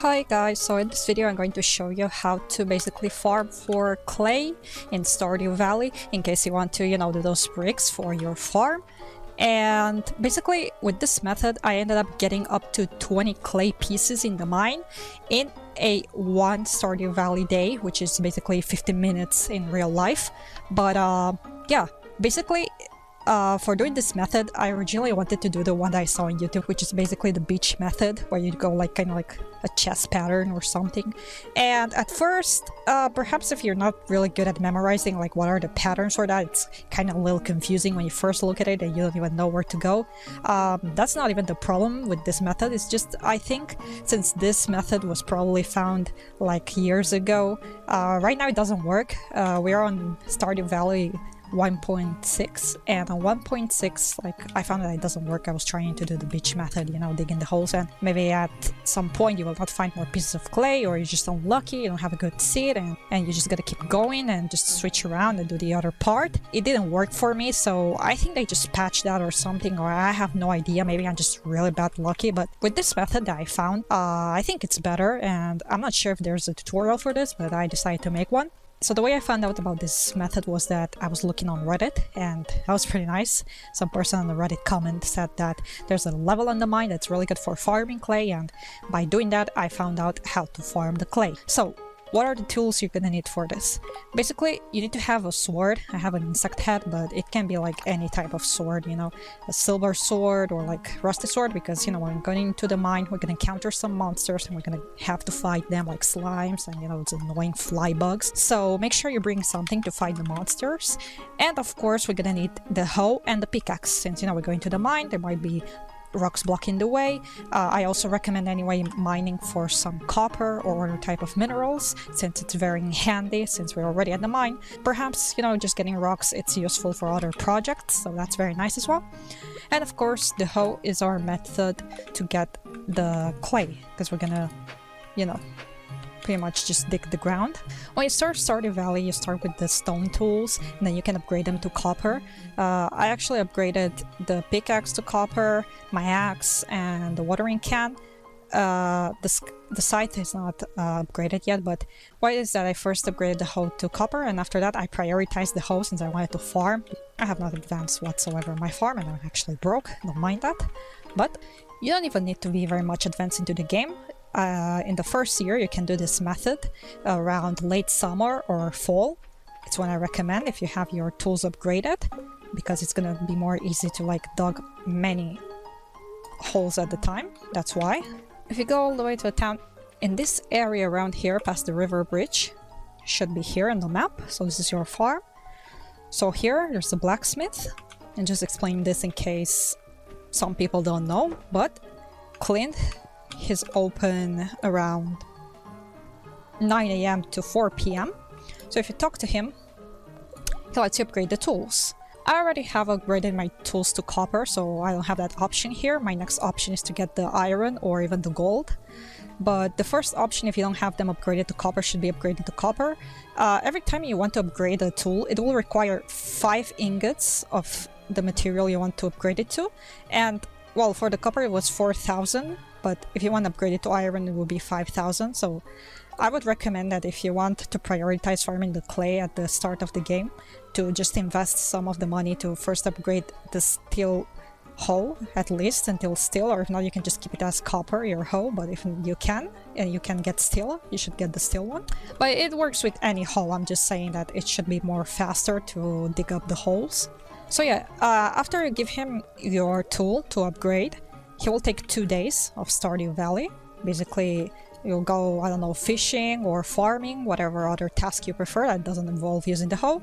Hi guys, so in this video I'm going to show you how to basically farm for clay in Stardew Valley in case you want to, do those bricks for your farm. And basically with this method I ended up getting up to 20 clay pieces in the mine in a one Stardew Valley day, which is basically 15 minutes in real life. But yeah, basically for doing this method, I originally wanted to do the one that I saw on YouTube, which is basically the beach method, where you go like kind of like a chess pattern or something. And at first, perhaps if you're not really good at memorizing like what are the patterns for that, it's kind of a little confusing when you first look at it and you don't even know where to go. That's not even the problem with this method. It's just, I think, since this method was probably found like years ago, right now it doesn't work. We're on Stardew Valley 1.6, and on 1.6 like I found that it doesn't work. I was trying to do the beach method, digging the holes, and maybe at some point you will not find more pieces of clay, or you're just unlucky, you don't have a good seed, and you just gotta keep going and just switch around and do the other part. It didn't work for me, so I think they just patched that or something, or I have no idea, maybe I'm just really bad lucky. But with this method that I found, I think it's better, and I'm not sure if there's a tutorial for this, but I decided to make one. So the way I found out about this method was that I was looking on Reddit, and that was pretty nice. Some person on the Reddit comment said that there's a level on the mine that's really good for farming clay, and by doing that I found out how to farm the clay. So what are the tools you're gonna need for this? Basically, you need to have a sword. I have an insect head, but it can be like any type of sword, a silver sword or like rusty sword, because, when we're going into the mine, we're gonna encounter some monsters and we're gonna have to fight them like slimes and, it's annoying fly bugs. So make sure you bring something to fight the monsters. And of course, we're gonna need the hoe and the pickaxe. Since, we're going to the mine, there might be rocks blocking the way. I also recommend anyway mining for some copper or other type of minerals, since it's very handy since we're already at the mine. Perhaps, just getting rocks, it's useful for other projects, so that's very nice as well. And of course, the hoe is our method to get the clay, because we're gonna, pretty much just dig the ground. When you start Stardew Valley, you start with the stone tools, and then you can upgrade them to copper. I actually upgraded the pickaxe to copper, my axe, and the watering can. The scythe is not upgraded yet, but why is that I first upgraded the hoe to copper, and after that I prioritized the hoe since I wanted to farm. I have not advanced whatsoever in my farm, and I'm actually broke, don't mind that. But you don't even need to be very much advanced into the game. In the first year, you can do this method around late summer or fall. It's when I recommend if you have your tools upgraded, because it's gonna be more easy to like dug many holes at the time. That's why. If you go all the way to a town in this area around here past the river bridge, should be here on the map. So this is your farm. So here there's the blacksmith, and just explain this in case some people don't know, but Clint, he's open around 9 AM to 4 PM. So if you talk to him, he lets you upgrade the tools. I already have upgraded my tools to copper, so I don't have that option here. My next option is to get the iron or even the gold. But the first option, if you don't have them upgraded to copper, should be upgraded to copper. Every time you want to upgrade a tool, it will require 5 ingots of the material you want to upgrade it to. And well, for the copper it was 4,000. But if you want to upgrade it to iron, it will be 5,000. So I would recommend that if you want to prioritize farming the clay at the start of the game, to just invest some of the money to first upgrade the steel hoe, at least until steel, or if not, you can just keep it as copper, your hoe. But if you can, and you can get steel, you should get the steel one. But it works with any hoe. I'm just saying that it should be more faster to dig up the holes. So yeah, after you give him your tool to upgrade, he will take 2 days of Stardew Valley. Basically, you'll go, I don't know, fishing or farming, whatever other task you prefer that doesn't involve using the hoe.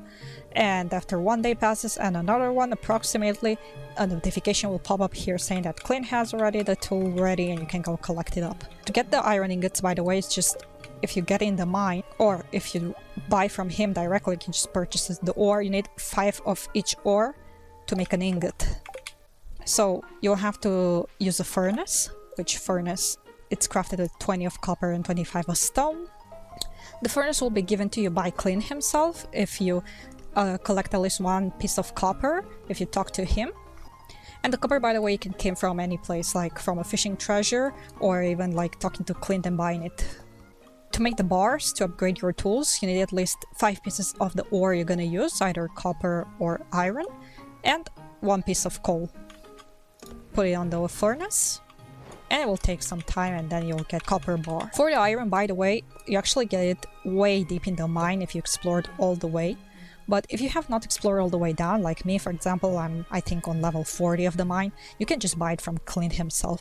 And after 1 day passes and another one, approximately, a notification will pop up here saying that Clint has already the tool ready and you can go collect it up. To get the iron ingots, by the way, it's just if you get in the mine, or if you buy from him directly, you can just purchase the ore. You need 5 of each ore to make an ingot. So you'll have to use a furnace, which furnace, it's crafted with 20 of copper and 25 of stone. The furnace will be given to you by Clint himself if you collect at least 1 piece of copper, if you talk to him. And the copper, by the way, came from any place, like from a fishing treasure, or even like talking to Clint and buying it. To make the bars, to upgrade your tools, you need at least 5 pieces of the ore you're gonna use, either copper or iron, and 1 piece of coal. Put it on the furnace, and it will take some time, and then you'll get copper bar. For the iron, by the way, you actually get it way deep in the mine if you explored all the way. But if you have not explored all the way down, like me for example, I'm I think on level 40 of the mine, you can just buy it from Clint himself.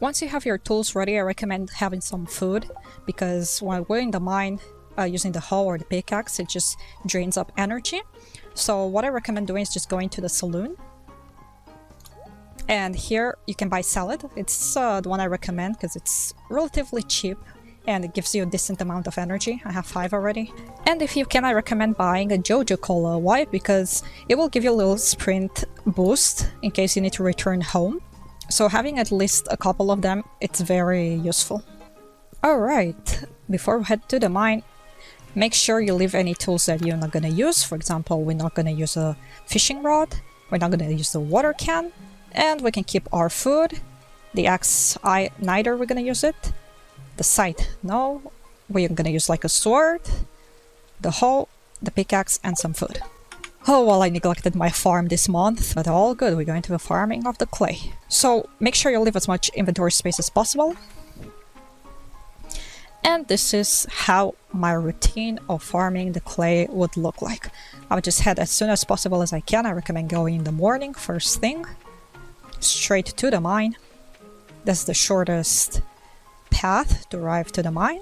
Once you have your tools ready, I recommend having some food, because while we're in the mine, using the hoe or the pickaxe, it just drains up energy. So what I recommend doing is just going to the saloon. And here you can buy salad. It's the one I recommend because it's relatively cheap and it gives you a decent amount of energy. I have 5 already. And if you can, I recommend buying a Jojo Cola. Why? Because it will give you a little sprint boost in case you need to return home. So having at least a couple of them, it's very useful. Alright, before we head to the mine, make sure you leave any tools that you're not gonna use. For example, we're not gonna use a fishing rod, we're not gonna use the water can, and we can keep our food. The axe, neither we're gonna use it. The scythe, no. We're gonna use like a sword, the hoe, the pickaxe, and some food. Oh, well, I neglected my farm this month, but all good, we're going to the farming of the clay. So, make sure you leave as much inventory space as possible. And this is how my routine of farming the clay would look like. I would just head as soon as possible as I can. I recommend going in the morning, first thing. Straight to the mine. That's the shortest path to arrive to the mine.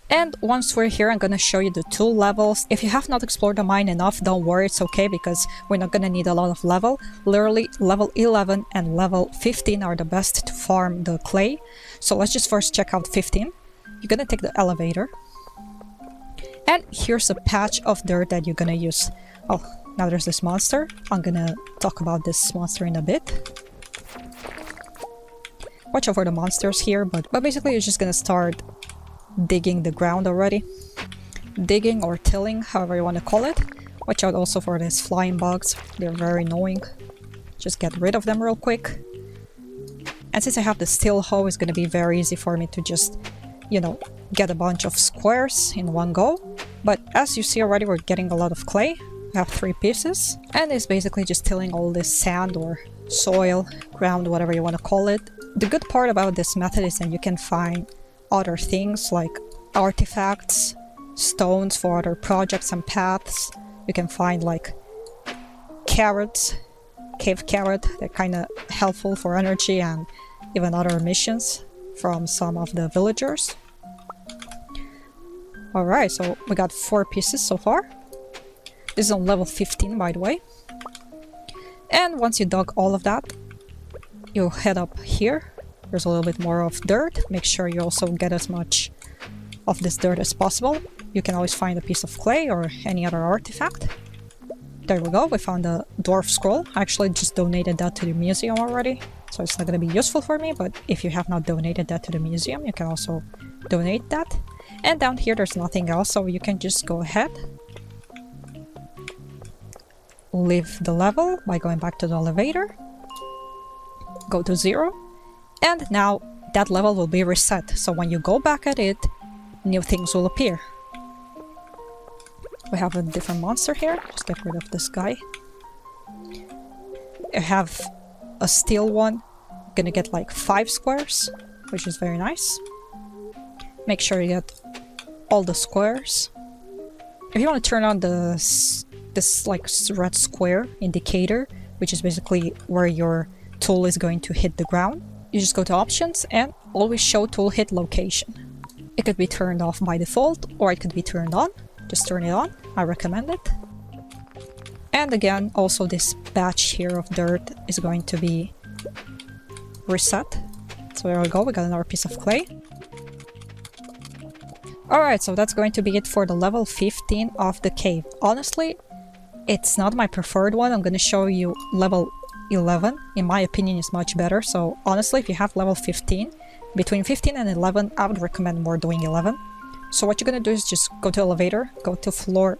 And once we're here, I'm gonna show you the tool levels. If you have not explored the mine enough, don't worry, it's okay, because we're not gonna need a lot of level. Literally, level 11 and level 15 are the best to farm the clay. So let's just first check out 15. You're gonna take the elevator. And here's a patch of dirt that you're gonna use. Oh, now there's this monster. I'm gonna talk about this monster in a bit. Watch out for the monsters here, but basically you're just gonna start digging the ground already. Digging or tilling, however you want to call it. Watch out also for these flying bugs, they're very annoying. Just get rid of them real quick. And since I have the steel hoe, it's gonna be very easy for me to just, you know, get a bunch of squares in one go. But as you see already, we're getting a lot of clay. I have 3 pieces. And it's basically just tilling all this sand or soil, ground, whatever you want to call it. The good part about this method is that you can find other things like artifacts, stones for other projects and paths. You can find like carrots, cave carrot, they're kind of helpful for energy and even other missions from some of the villagers. Alright, so we got 4 pieces so far. This is on level 15, by the way. And once you dug all of that, you head up here. There's a little bit more of dirt. Make sure you also get as much of this dirt as possible. You can always find a piece of clay or any other artifact. There we go, we found a dwarf scroll. I actually just donated that to the museum already, so it's not going to be useful for me, but if you have not donated that to the museum, you can also donate that. And down here there's nothing else, so you can just go ahead. Leave the level by going back to the elevator. Go to 0. And now that level will be reset, so when you go back at it, new things will appear. We have a different monster here, just get rid of this guy. I have a steel one, gonna get like 5 squares, which is very nice. Make sure you get all the squares. If you want to turn on this like red square indicator, which is basically where your tool is going to hit the ground, you just go to options and always show tool hit location. It could be turned off by default or it could be turned on. Just turn it on, I recommend it. And again, also this patch here of dirt is going to be reset. So there we go, we got another piece of clay. Alright, so that's going to be it for the level 15 of the cave. Honestly, it's not my preferred one. I'm going to show you level 11. In my opinion, is much better. So honestly, if you have level 15, between 15 and 11, I would recommend more doing 11. So what you're going to do is just go to elevator, go to floor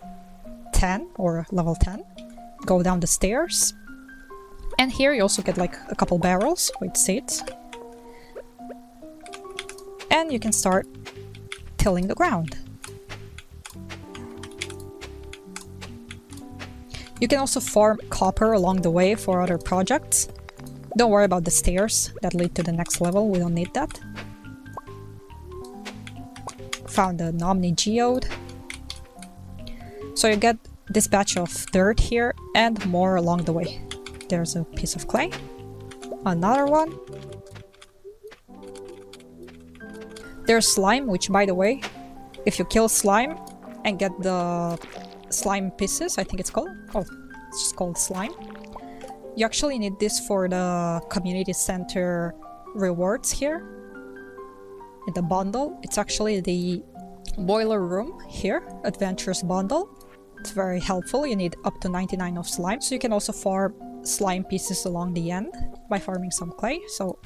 10 or level 10. Go down the stairs. And here you also get like a couple barrels with seeds. And you can start tilling the ground. You can also farm copper along the way for other projects. Don't worry about the stairs that lead to the next level, we don't need that. Found an Omni Geode. So you get this batch of dirt here and more along the way. There's a piece of clay. Another one. There's slime, which by the way, if you kill slime and get the slime pieces, I think it's called. Oh, it's just called slime. You actually need this for the community center rewards here. In the bundle, it's actually the boiler room here, adventures bundle. It's very helpful. You need up to 99 of slime, so you can also farm slime pieces along the end by farming some clay, so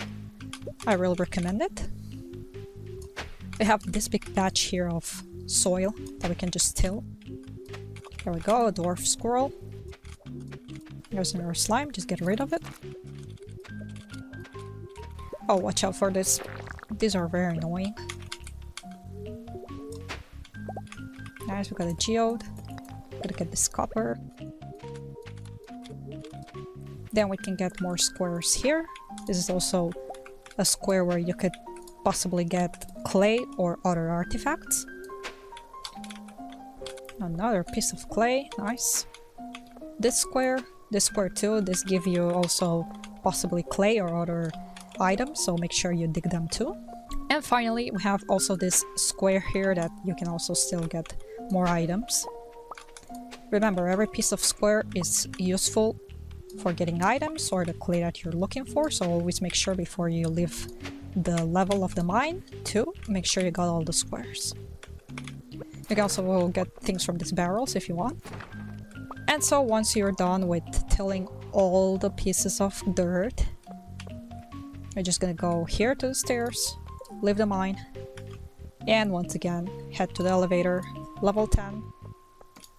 I really recommend it. We have this big patch here of soil that we can just till. There we go, a dwarf squirrel. There's another slime, just get rid of it. Oh, watch out for this. These are very annoying. Nice, we got a geode. Gotta get this copper. Then we can get more squares here. This is also a square where you could possibly get clay or other artifacts. Another piece of clay, nice. This square too, this give you also possibly clay or other items, so make sure you dig them too. And finally, we have also this square here that you can also still get more items. Remember, every piece of square is useful for getting items or the clay that you're looking for, so always make sure before you leave the level of the mine to make sure you got all the squares. You can also get things from these barrels if you want. And so once you're done with tilling all the pieces of dirt, you're just gonna go here to the stairs, leave the mine, and once again head to the elevator, level 10,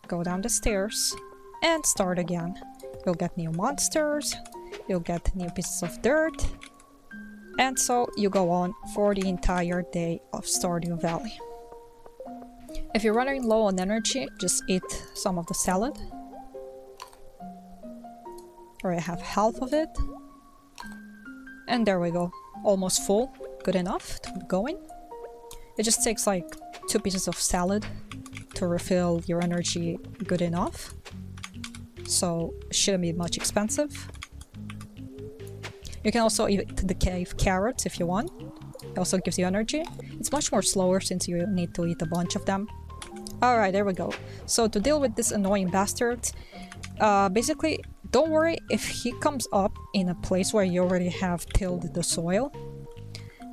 go down the stairs, and start again. You'll get new monsters, you'll get new pieces of dirt, and so you go on for the entire day of Stardew Valley. If you're running low on energy, just eat some of the salad. Or I have half of it. And there we go. Almost full. Good enough to keep going. It just takes like 2 pieces of salad to refill your energy good enough. So it shouldn't be much expensive. You can also eat the cave carrots if you want. It also gives you energy. It's much more slower since you need to eat a bunch of them. Alright, there we go. So to deal with this annoying bastard, basically, don't worry if he comes up in a place where you already have tilled the soil.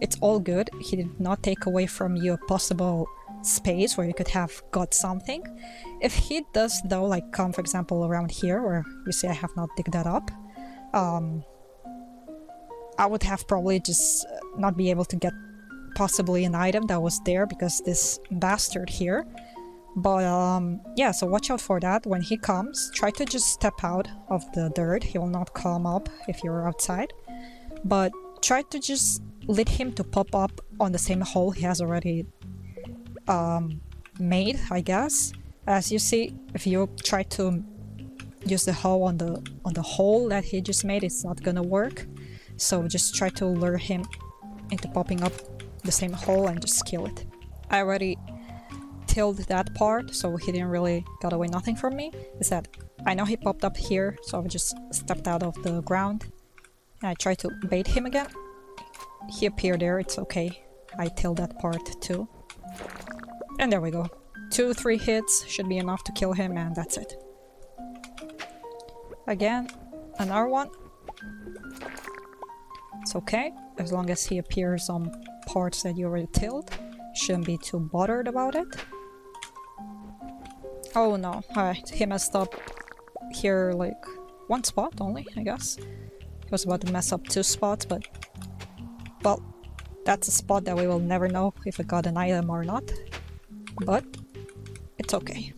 It's all good. He did not take away from you a possible space where you could have got something. If he does though, like come for example around here where you see I have not digged that up, I would have probably just not be able to get possibly an item that was there because this bastard here. But yeah, so watch out for that. When he comes, try to just step out of the dirt. He will not come up if you're outside. But try to just let him to pop up on the same hole he has already made, I guess. As you see, if you try to use the hoe on the hole that he just made, it's not gonna work. So just try to lure him into popping up the same hole and just kill it. I already tilled that part, so he didn't really got away nothing from me. Is that I know he popped up here, so I just stepped out of the ground and I tried to bait him again. He appeared there, it's okay. I tilled that part too. And there we go. 2-3 hits should be enough to kill him, and that's it. Again, another one. It's okay, as long as he appears on parts that you already tilled. Shouldn't be too bothered about it. Oh no, alright, he messed up here like 1 spot only, I guess. He was about to mess up 2 spots, but... well, that's a spot that we will never know if we got an item or not. But it's okay.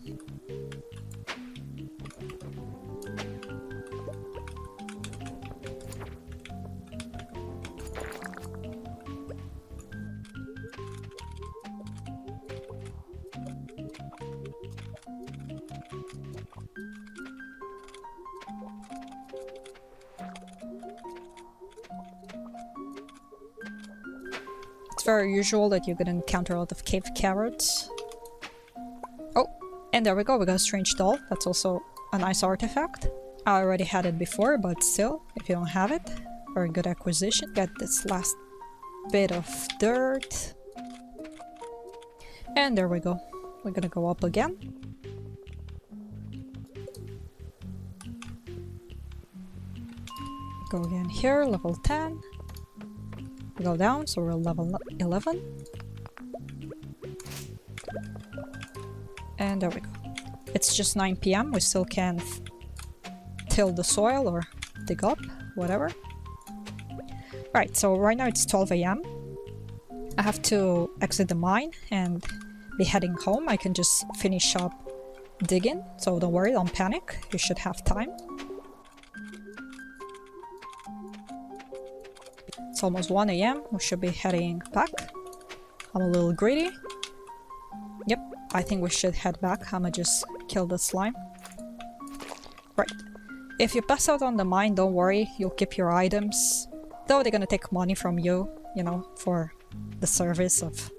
It's very usual that you're gonna encounter a lot of cave carrots. Oh, and there we go, we got a strange doll. That's also a nice artifact. I already had it before, but still, if you don't have it, very good acquisition. Get this last bit of dirt. And there we go. We're gonna go up again. Go again here, level 10. We go down, so we're level 11. And there we go. It's just 9 PM, we still can till the soil or dig up, whatever. Right, so right now it's 12 AM. I have to exit the mine and be heading home. I can just finish up digging, so don't worry, don't panic. You should have time. It's almost 1 AM. We should be heading back. I'm a little greedy. Yep, I think we should head back. I'ma just kill the slime. Right. If you pass out on the mine, don't worry. You'll keep your items. Though they're gonna take money from you, you know, for the service of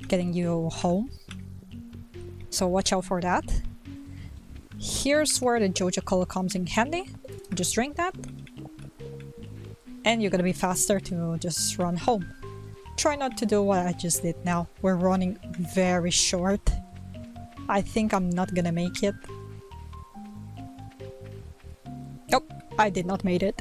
getting you home. So watch out for that. Here's where the Joja Cola comes in handy. Just drink that. And you're gonna be faster to just run home. Try not to do what I just did now. We're running very short. I think I'm not gonna make it. Nope, I did not make it.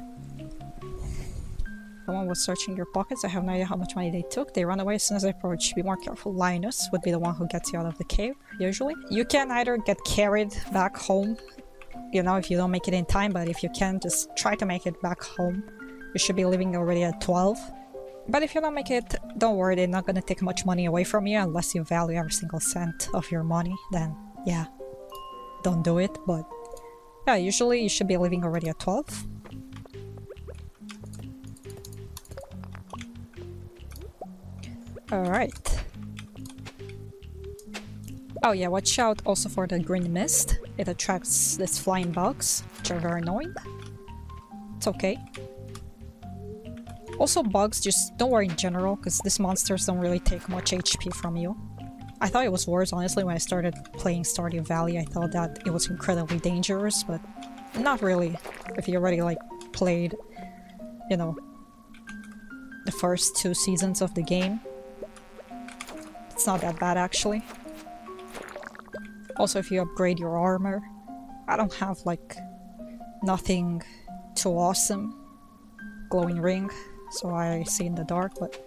Someone was searching your pockets. I have no idea how much money they took. They run away as soon as I approach. Be more careful. Linus would be the one who gets you out of the cave, usually. You can either get carried back home, you know, if you don't make it in time, but if you can, just try to make it back home. You should be leaving already at 12. But if you don't make it, don't worry, they're not gonna take much money away from you unless you value every single cent of your money. Then, yeah, don't do it. But yeah, usually you should be leaving already at 12. Alright. Oh yeah, watch out also for the green mist. It attracts these flying bugs, which are very annoying. It's okay. Also bugs, just don't worry in general, because these monsters don't really take much HP from you. I thought it was worse, honestly, when I started playing Stardew Valley. I thought that it was incredibly dangerous, but not really. If you already, like, played, you know, the first 2 seasons of the game. It's not that bad, actually. Also, if you upgrade your armor, I don't have, like, nothing too awesome. Glowing ring, so I see in the dark, but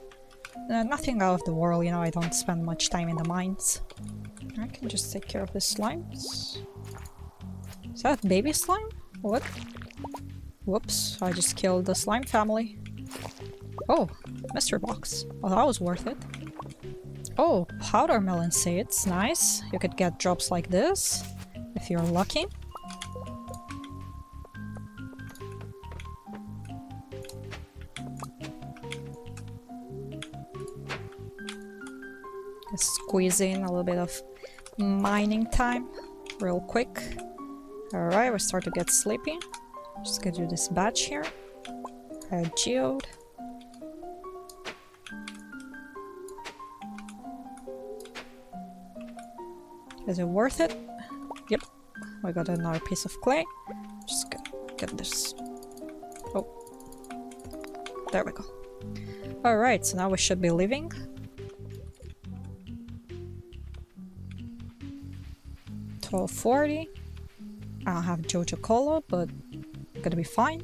nothing out of the world, you know, I don't spend much time in the mines. I can just take care of the slimes. Is that baby slime? What? Whoops, I just killed the slime family. Oh, mystery box. Well, that was worth it. Oh, powder melon seeds, nice. You could get drops like this, if you're lucky. Squeeze in a little bit of mining time, real quick. Alright, we start to get sleepy. Just gonna do this batch here. A geode. Is it worth it? Yep. We got another piece of clay. Just get this. Oh. There we go. Alright, so now we should be leaving. $12.40. I don't have Joja Cola, but I'm gonna be fine.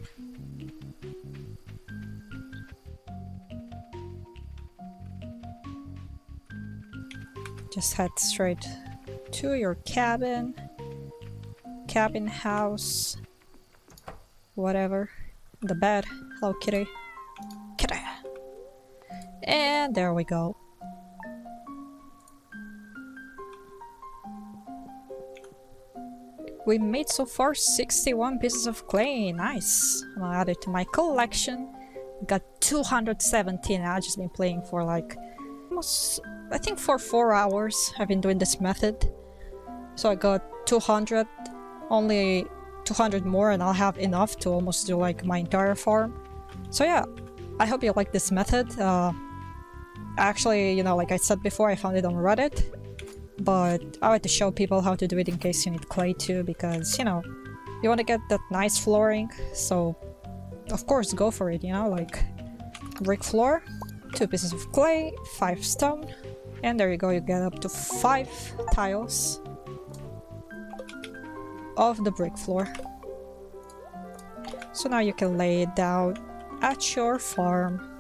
Just head straight to your cabin, house, whatever. The bed. Hello, kitty. Kitty. And there we go. We made so far 61 pieces of clay. Nice. I'm gonna add it to my collection. Got 217. I've just been playing for like almost, I think for 4 hours. I've been doing this method. So I got 200, only 200 more, and I'll have enough to almost do like my entire farm. So yeah, I hope you like this method. Actually, you know, like I said before, I found it on Reddit, but I like to show people how to do it in case you need clay too, because, you know, you want to get that nice flooring, so of course go for it, you know, like brick floor, 2 pieces of clay, 5 stone, and there you go, you get up to 5 tiles of the brick floor. So now you can lay it down at your farm.